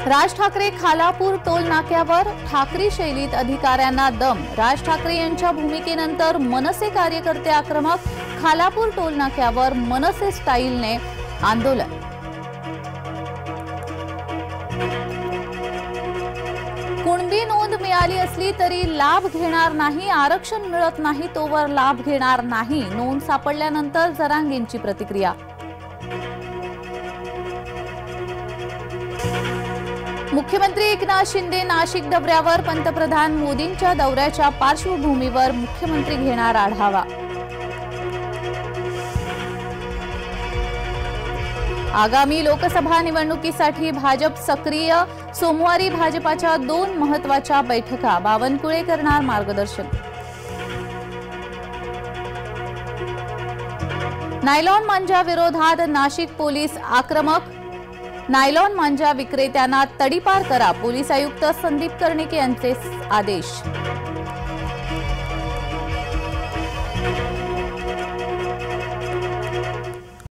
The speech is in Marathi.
राज ठाकरे खालापूर टोल नाक्यावर ठाकरी शैलीत अधिकाऱ्यांना दम। राज ठाकरे यांच्या भूमिकेनंतर मनसे कार्यकर्ते आक्रमक। खालापूर टोल नाक्यावर मनसे स्टाईलने आंदोलन। कुणबी नोंद मिळाली असली तरी लाभ घेणार नाही, आरक्षण मिळत नाही तोवर लाभ घेणार नाही। नोंद सापडल्यानंतर जरांगेंची प्रतिक्रिया। मुख्यमंत्री एकनाथ शिंदे नाशिक दौऱ्यावर। पंतप्रधान मोदींच्या दौऱ्याच्या पार्श्वभूमीवर मुख्यमंत्री घेणार आढावा। आगामी लोकसभा निवडणुकीसाठी भाजप सक्रिय। सोमवारी भाजपाच्या 2 महत्त्वाच्या बैठका। बावनकुळे करणार मार्गदर्शन। नायलॉन मांजा विरोधात नाशिक पोलीस आक्रमक। नायलॉन मांजा विक्रेत्यांना तडीपार करा, पोलीस आयुक्त संदीप कर्णिक यांचे आदेश।